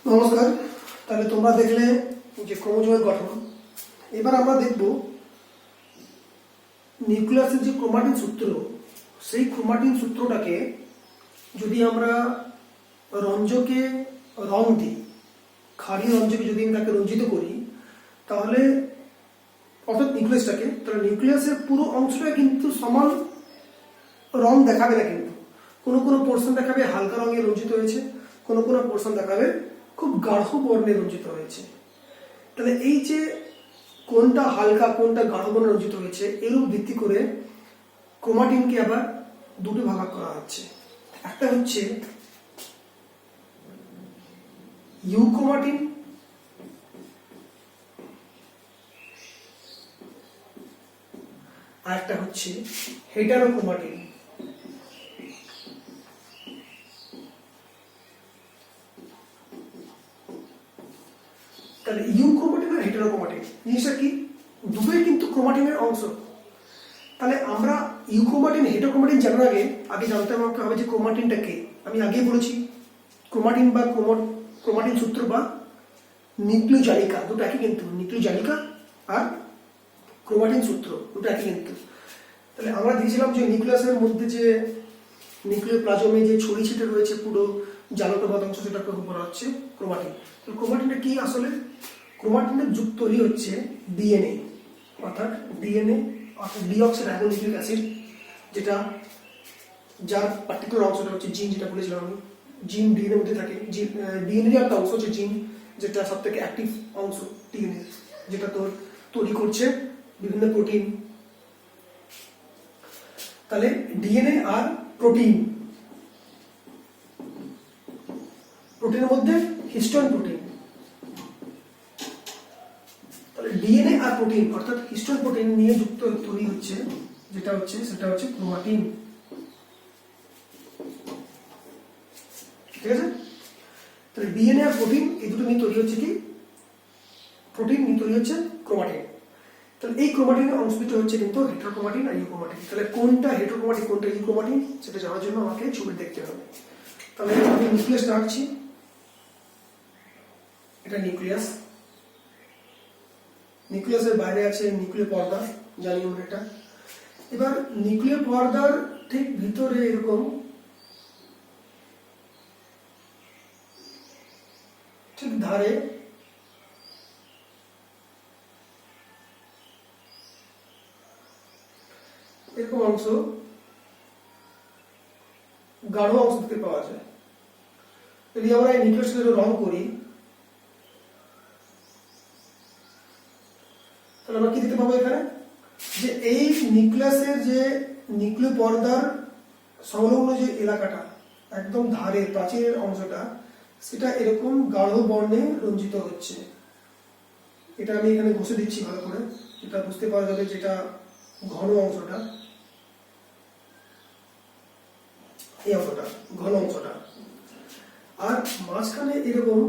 নমস্কার। তাহলে তোমরা দেখলে যে ক্রোমোজোমের গঠন। এবার আমরা দেখব নিউক্লিয়াসের যে ক্রোমাটিন সূত্র, সেই ক্রোমাটিন সূত্রটাকে যদি আমরা রঞ্জকে রং দিই, ক্ষারীয় রঞ্জকে যদি আমি তাকে রঞ্জিত করি, তাহলে অর্থাৎ নিউক্লিয়াসটাকে, তাহলে নিউক্লিয়াসের পুরো অংশটা কিন্তু সমান রং দেখাবে না। কিন্তু কোনো কোনো পোর্শন দেখাবে হালকা রঙে রঞ্জিত হয়েছে, কোনো কোনো পোর্শন দেখাবে খুব গাঢ় বর্ণে রঞ্জিত হয়েছে। তাহলে এই যে কোনটা হালকা কোনটা গাঢ় বর্ণে রঞ্জিত হয়েছে, এর উপর ভিত্তি করে ক্রোমাটিনকে আবার দুটো ভাগ করা হচ্ছে। একটা হচ্ছে ইউক্রোমাটিন, আর একটা হচ্ছে হেটারোক্রোমাটিন। তাহলে ইউক্রোমাটিন আর হেটারোক্রোমাটিন জিনিসটা কি? দুটোই কিন্তু ক্রোমাটিনের অংশ। তাহলে আমরা ইউক্রোমাটিন হেটারোক্রোমাটিন জানার আগে জানতে হবে যে ক্রোমাটিনটা কে। আমি আগেই বলেছি ক্রোমাটিন বা ক্রোমাটিন সূত্র বা নিউক্লিওজালিকা দুটো একই কিন্তু। নিউক্লিওজালিকা আর ক্রোমাটিন সূত্র দুটো একই কিন্তু। তাহলে আমরা দিয়েছিলাম যে নিউক্লিয়াসের মধ্যে যে নিউক্লিওপ্লাজমে যে ছড়ি ছিটে রয়েছে পুরো জালকবাদ অংশ, সেটাকে বলা হচ্ছে ক্রোমাটিন। তো ক্রোমাটিনটা কি আসলে? ক্রোমাটিনের যুগ তৈরি হচ্ছে ডিএনএ, অর্থাৎ ডিএনএ অর্থাৎ ডিঅক্সিরাইবোনিউক্লিক অ্যাসিড, যেটা যার পার্টিকুলার অংশটা হচ্ছে জিন, যেটা বলেছিলাম আমি। জিন ডিএনএর মধ্যে থাকে। ডিএনএর একটা অংশ হচ্ছে জিন, যেটা সব থেকে অ্যাক্টিভ অংশ ডিএনএ, যেটা তোর তৈরি করছে বিভিন্ন প্রোটিন। তাহলে ডিএনএ আর প্রোটিন, প্রোটিনের মধ্যে হিস্টোন প্রোটিন। তাহলে ডিএনএ আর প্রোটিন অর্থাৎ হিস্টোন প্রোটিন নিয়ে যুক্ত তৈরি হচ্ছে সেটা হচ্ছে ক্রোমাটিন। ঠিক আছে? তাহলে ডিএনএ আর প্রোটিন এই দুটো নিয়ে তৈরি হচ্ছে কি? প্রোটিন নিয়ে তৈরি হচ্ছে ক্রোমাটিন। তাহলে এই ক্রোমাটিনের অংশ দুটো হচ্ছে কিন্তু হেটারোক্রোমাটিন আর ইউক্রোমাটিন। তাহলে কোনটা হেটারোক্রোমাটিন কোনটা ইউক্রোমাটিন সেটা জানার জন্য আমাকে ছবি দেখতে হবে। তাহলে আমি নিউক্লিয়াস আঁকছি। এটা নিউক্লিয়াস। নিউক্লিয়াসের বাইরে আছে নিউক্লিয় পর্দা, জানি আমরা এটা। এবার নিউক্লিয় পর্দার ঠিক ভিতরে এরকম ঠিক ধারে এরকম অংশ, গাঢ় অংশ দেখতে পাওয়া যায়। যদি আমরা এই নিউক্লিয়াসের রং করি, তাহলে আমরা কি দেখতে পাবো এখানে? যে এই নিউক্লিয়াসের যে নিউক্লিয় পর্দার সংলগ্ন যে এলাকাটা, একদম ধারে প্রাচীরের অংশটা, সেটা এরকম গাঢ় বর্ণে রঞ্জিত হচ্ছে। এটা আমি এখানে ঘষে দিচ্ছি ভালো করে, এটা বুঝতে পারা যাবে যেটা ঘন অংশটা, এই অংশটা ঘন অংশটা। আর মাঝখানে এরকম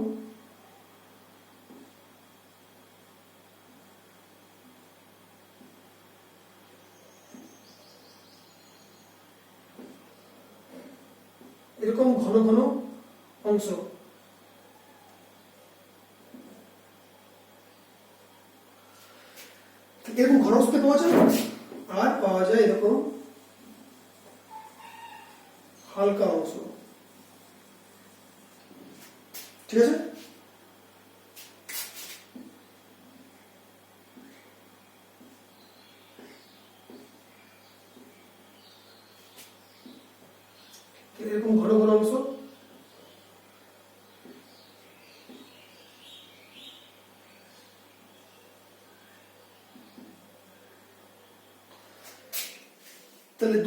ঘন ঘন অংশ। এরকম ঘন অংশ পাওয়া যায়, আর পাওয়া যায় এরকম হালকা অংশ। ঠিক আছে? এরকম ঘন ঘন অংশ। তাহলে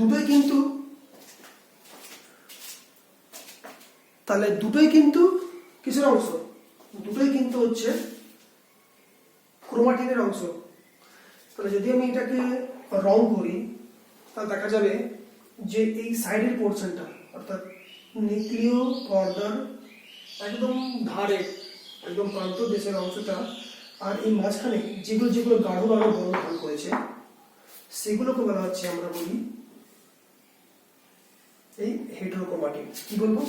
দুটোই কিন্তু কিসের অংশ? দুটোই কিন্তু হচ্ছে ক্রোমাটিনের অংশ। তাহলে যদি আমি এটাকে রং করি, তাহলে দেখা যাবে যে এই সাইডের পোর্শনটা অর্থাৎ নিউক্লিয় পর্দার একদম ধারে, একদম প্রান্ত দেশের অংশটা, আর এই মাঝখানে যেগুলো গাঢ় গাঢ় বর্ণ ধারণ করেছে, সেগুলোকে বলা হচ্ছে, আমরা বলি এই হেটারোক্রোমাটিন। কি বলবো?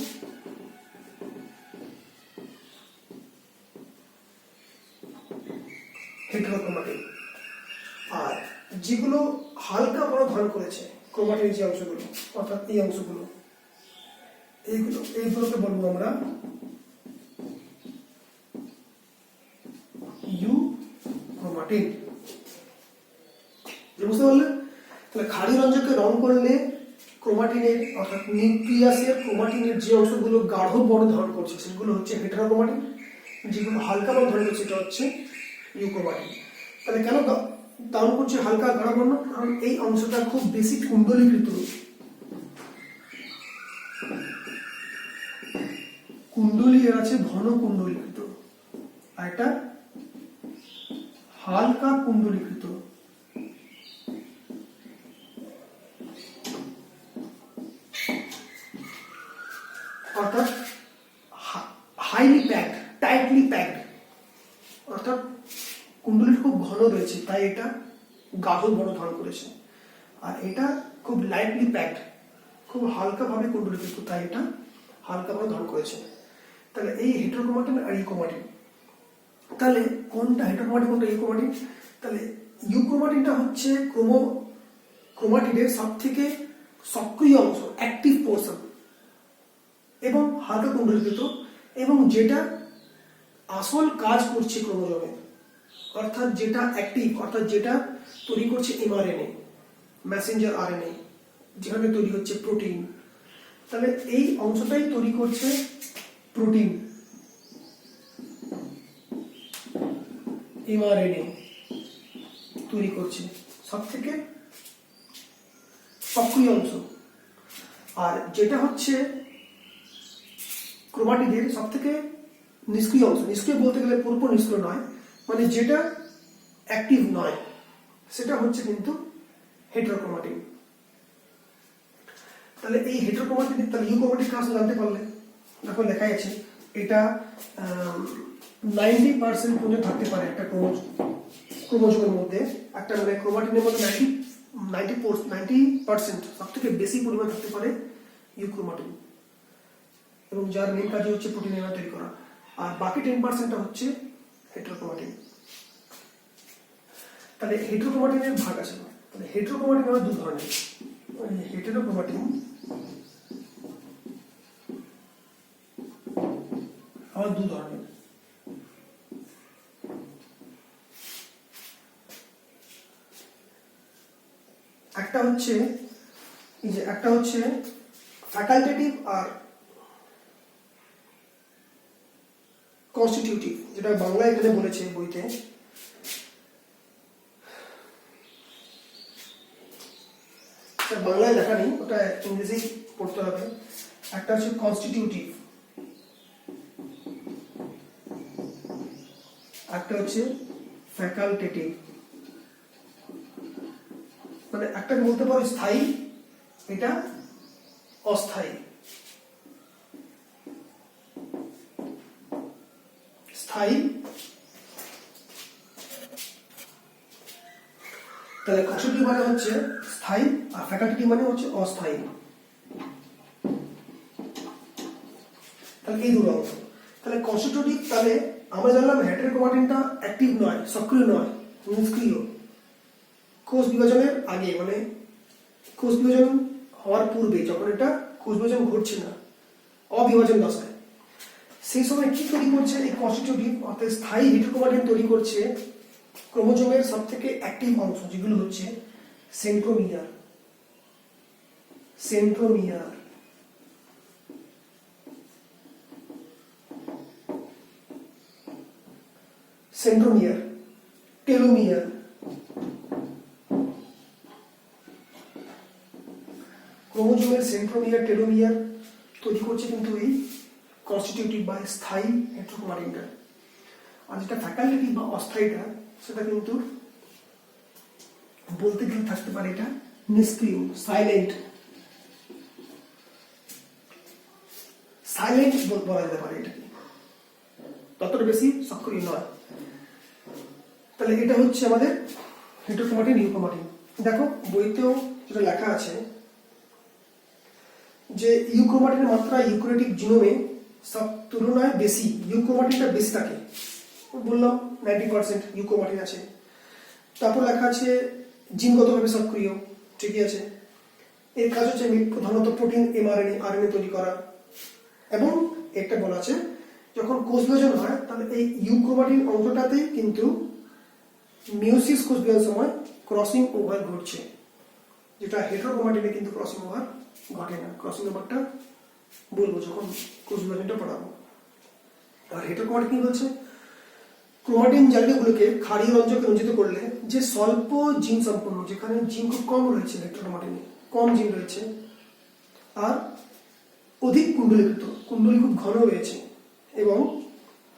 হেটারোক্রোমাটিন। আর যেগুলো হালকা বড় ধারণ করেছে ক্রোমাটিনের যে অংশগুলো, অর্থাৎ এই অংশগুলো, এইগুলোকে বলবো আমরা ইউক্রোমাটিন। বুঝতে পারলে? তাহলে ক্ষারীয় রঞ্জককে রং করলে ক্রোমাটিনের অর্থাৎ নিউক্লিয়াসের ক্রোমাটিনের যে অংশগুলো গাঢ় বর্ণ ধারণ করছে সেগুলো হচ্ছে হেটারোক্রোমাটিন, যেগুলো হালকা বর্ণ ধারণ করছে সেটা হচ্ছে ইউক্রোমাটিন। তাহলে কেন ধারণ করছে হালকা গাঢ় বর্ণ? কারণ এই অংশটা খুব বেশি কুণ্ডলীকৃত, কুণ্ডলী আছে ঘন কুণ্ডলীকৃত, আর এটা হালকা কুণ্ডলীকৃত। অর্থাৎ হাইলি প্যাকড, টাইটলি প্যাকড, অর্থাৎ কুণ্ডলী খুব ঘন রয়েছে তাই এটা গাঢ় বর্ণ ধারণ করেছে। আর এটা খুব লাইটলি প্যাকড, খুব হালকা ভাবে কুণ্ডলীকৃত তাই এটা হালকা বর্ণ ধারণ করেছে। তাহলে এই হেটারোক্রোমাটিন আর ইউক্রোমাটিন, তাহলে কোনটা হেটারোক্রোমাটিন কোনটা ইউক্রোমাটিন? তাহলে ইউক্রোমাটিনটা হচ্ছে ক্রোমাটিনের সব থেকে সক্রিয় অংশ, অ্যাক্টিভ পোর্শন, এবং হালকা কুণ্ডলীকৃত, এবং যেটা আসল কাজ করছে ক্রোমোজোমে, অর্থাৎ যেটা অ্যাক্টিভ, অর্থাৎ যেটা তৈরি করছে এমআরএনএ, মেসেঞ্জার আরএনএ, যেখানে তৈরি হচ্ছে প্রোটিন। তাহলে এই অংশটাই তৈরি করছে প্রোটিন, এমআরএনএ তৈরি করছে, সব থেকে সক্রিয় অংশ। আর যেটা হচ্ছে ক্রোমাটিনের সব থেকে নিষ্ক্রিয় অংশ, নিষ্ক্রিয় বলতে গেলে পুরোপুরি নিষ্ক্রিয় নয়, মানে যেটা অ্যাক্টিভ নয়, সেটা হচ্ছে কিন্তু হেটারোক্রোমাটিন। তাহলে এই হেটারোক্রোমাটিন, তাহলে ইউক্রোমাটিন কাজ জানতে পারলে, দেখো লেখাই আছে এটা 90% পর্যন্ত থাকতে পারে একটা ক্রোমোজোমের মধ্যে, একটা মানে ক্রোমাটিনের মধ্যে 90% সব থেকে বেশি পরিমাণ থাকতে পারে ইউক্রোমাটিন, এবং যার মেন কাজই হচ্ছে প্রোটিন এনার তৈরি করা। আর বাকি 10%টা হচ্ছে হেটারোক্রোমাটিন। তাহলে হেটারোক্রোমাটিনের ভাগ আছে। তাহলে হেটারোক্রোমাটিন হলো দু ধরনের। হেটারোক্রোমাটিন আবার দু ধরনের। একটা হচ্ছে ফ্যাকাল্টেটিভ আর কনস্টিটিউটিভ, যেটা বাংলায় এখানে বলেছে বইতে। বাংলায় লেখা নেই, ওটা ইংরেজি পড়তে হবে। একটা হচ্ছে কনস্টিটিউটিভ, একটা হচ্ছে ফ্যাকাল্টেটিভ। মানে একটা বলতে পারো স্থায়ী, এটা অস্থায়ী। স্থায়ী, তাহলে কনস্টিটিউটিভ মানে হচ্ছে স্থায়ী, আর ফ্যাকাল্টেটিভ মানে হচ্ছে অস্থায়ী। তাহলে এই দুটো অংশ। তাহলে কনস্টিটিউটিভ, তাহলে আমরা জানলাম হেটারোক্রোমাটিনটা অ্যাক্টিভ নয়, সক্রিয় নয়, নিষ্ক্রিয়। কোষ বিভাজনের আগে, মানে কোষ বিভাজন হওয়ার পূর্বে, যখন এটা কোষ বিভাজন ঘটছে না, অবিভাজন দশায়, সেই সময় কি তৈরি করছে এই কনস্টিটিউটিভ অর্থাৎ স্থায়ী হেটারোক্রোমাটিন তৈরি করছে ক্রোমোজোমের সব থেকে অ্যাক্টিভ অংশ, যেগুলো হচ্ছে সেন্ট্রোমিয়ার। Centromere, centromere, telomere. ক্রোমোজোমের সেন্ট্রোমিয়ার, টেলোমিয়ার তৈরি করছে কিন্তু এই কনস্টিটিউটিভ বা স্থায়ী হেটারোক্রোমাটিনটা। আর যেটা ফ্যাকাল্টেটিভ বা অস্থায়ীটা, সেটা কিন্তু বলতে গেলে থাকতে পারে এটা নিষ্ক্রিয়, সাইলেন্ট। সাইলেন্ট বলা যেতে পারে এটাকে, ততটা বেশি সক্রিয় নয়। তাহলে এটা হচ্ছে আমাদের হেটারোক্রোমাটিন, ইউক্রোমাটিন। দেখো বইতেও যেটা লেখা আছে যে ইউক্রোমাটিনের মাত্রা ইউক্যারিওটিক জিনোমে সব তুলনায় বেশি, ইউক্রোমাটিনটা বেশি থাকে, বললাম 90% ইউক্রোমাটিন আছে। তারপর লেখা আছে জিনগতভাবে সক্রিয়, ঠিকই আছে। এর কাজ হচ্ছে প্রধানত প্রোটিন, আরএনএ তৈরি করা। এবং একটা বলা আছে যখন কোষ বিভাজন হয় তাহলে এই ইউক্রোমাটিন অংশটাতেই কিন্তু মিওসিস কোষ বিভাজনের সময় ক্রসিং ওভার ঘটছে, যেটা হেটারোক্রোমাটিনে কিন্তু ক্রসিং ওভার ঘটে না। ক্রসিং ওভারটা বলবো যখন কোষ বিভাজনটা পড়াবো। আর হেটারোক্রোমাটিন কি বলছে, ক্রোমাটিন জালিকাগুলোকে ক্ষারীয় রঞ্জকে রঞ্জিত করলে যে স্বল্প জিন সম্পন্ন, যেখানে জিন খুব কম রয়েছে, হেটারোক্রোমাটিনে কম জিন রয়েছে আর অধিক কুণ্ডলীকৃত, কুণ্ডলী খুব ঘন রয়েছে এবং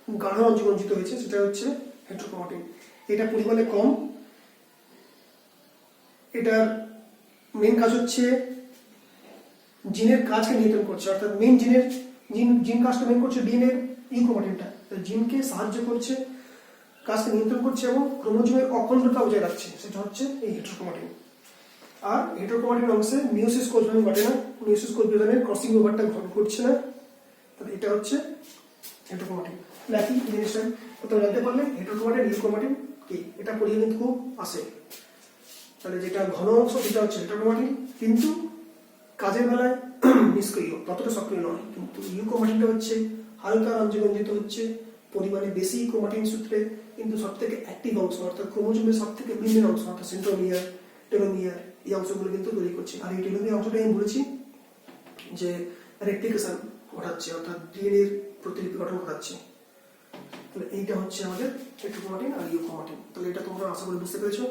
গাঢ় রঞ্জক রঞ্জিত হয়েছে, সেটা হচ্ছে হেটারোক্রোমাটিন। এটা পরিমাণে কম। এটার মেন কাজ হচ্ছে জিনের কাজকে নিয়ন্ত্রণ করছে, অর্থাৎ মেন জিন কাজটা মেন করছে ডিএনএ ইউক্রোমাটিনটা, জিনকে সাহায্য করছে, কাজকে নিয়ন্ত্রণ করছে এবং ক্রোমোজোমের অখণ্ডতা বজায় রাখছে, সেটা হচ্ছে এই হেটারোক্রোমাটিন। আর হেটারোক্রোমাটিন অংশে মিওসিস কোষ বিভাজন ঘটে না, মিওসিস কোষ বিভাজনের ক্রসিং ওভারটা ঘটছে না, তাহলে এটা হচ্ছে হেটারোক্রোমাটিন। একই জিনিসটা কোথাও জানতে পারলে হেটারোক্রোমাটিন ইউক্রোমাটিন কি, এটা পড়িয়ে কিন্তু খুব আসে। তাহলে যেটা ঘন অংশ সেটা হচ্ছে হেটারোক্রোমাটিন, কিন্তু কাজের বেলায় নিষ্ক্রিয়, ততটা সক্রিয় নয়। কিন্তু ইউক্রোমাটিনটা হচ্ছে হালকা রঞ্জিত হচ্ছে, পরিমাণে বেশি ক্রোমাটিন সূত্রে, কিন্তু সব থেকে অ্যাক্টিভ অংশ, অর্থাৎ ক্রোমোজোমের সব থেকে বিভিন্ন অংশ, অর্থাৎ সেন্ট্রোমিয়ার, টেলোমিয়ার, এই অংশগুলো কিন্তু তৈরি করছে। আর এই টেলোমিয়ার অংশটাই আমি বলেছি যে রেপ্লিকেশন ঘটাচ্ছে, অর্থাৎ ডিএনএ এর প্রতিলিপি গঠন ঘটাচ্ছে। তাহলে এইটা হচ্ছে আমাদের হেটারোক্রোমাটিন আর ইউক্রোমাটিন। তাহলে এটা তোমরা আশা করি বুঝতে পেরেছো।